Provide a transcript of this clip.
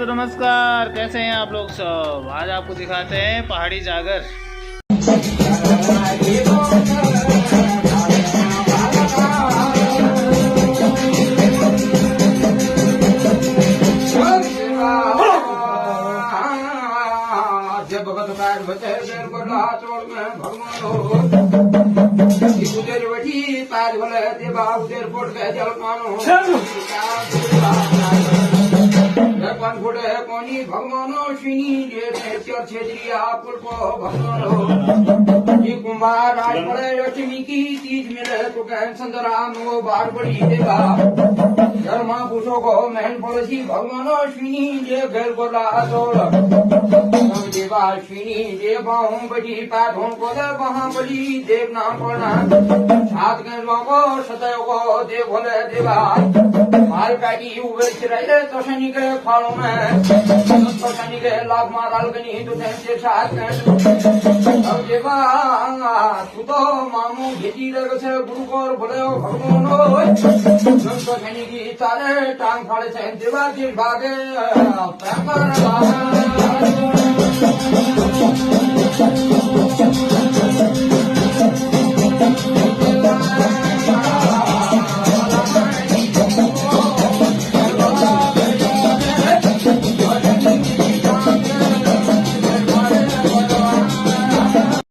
दोस्तों नमस्कार, कैसे हैं आप लोग सब। आज आपको दिखाते हैं पहाड़ी जागर। उधर बैठी पैर बोले देवा उधर फोट गए जल मानो कौन फोटे कौनी भगवानो श्रीनी क्षेत्रिया पुष्प भगवानो ये कुमार राज पड़े लक्ष्मी की तीज मिले तो कहन संतराम वो बार बड़ी देवा धर्मा पुरुषों को महन पड़ोसी भगवानो श्रीनी जे घर को लासोल देवा श्रीनी देवाओं बड़ी पैठों को दे वहां बड़ी देव नाम पड़ना सात गणों को सतय को देव बोले देवा माल काटी उबे चिराए तो शनि के फालों में तो शनि के लाभ माराल गनी तो से सात गण अब देवा तू तो मामू घेटी लग से गुरु को बोले भगवान तो शनि की तारे टांग फाड़े से देवा के भागे प्रेम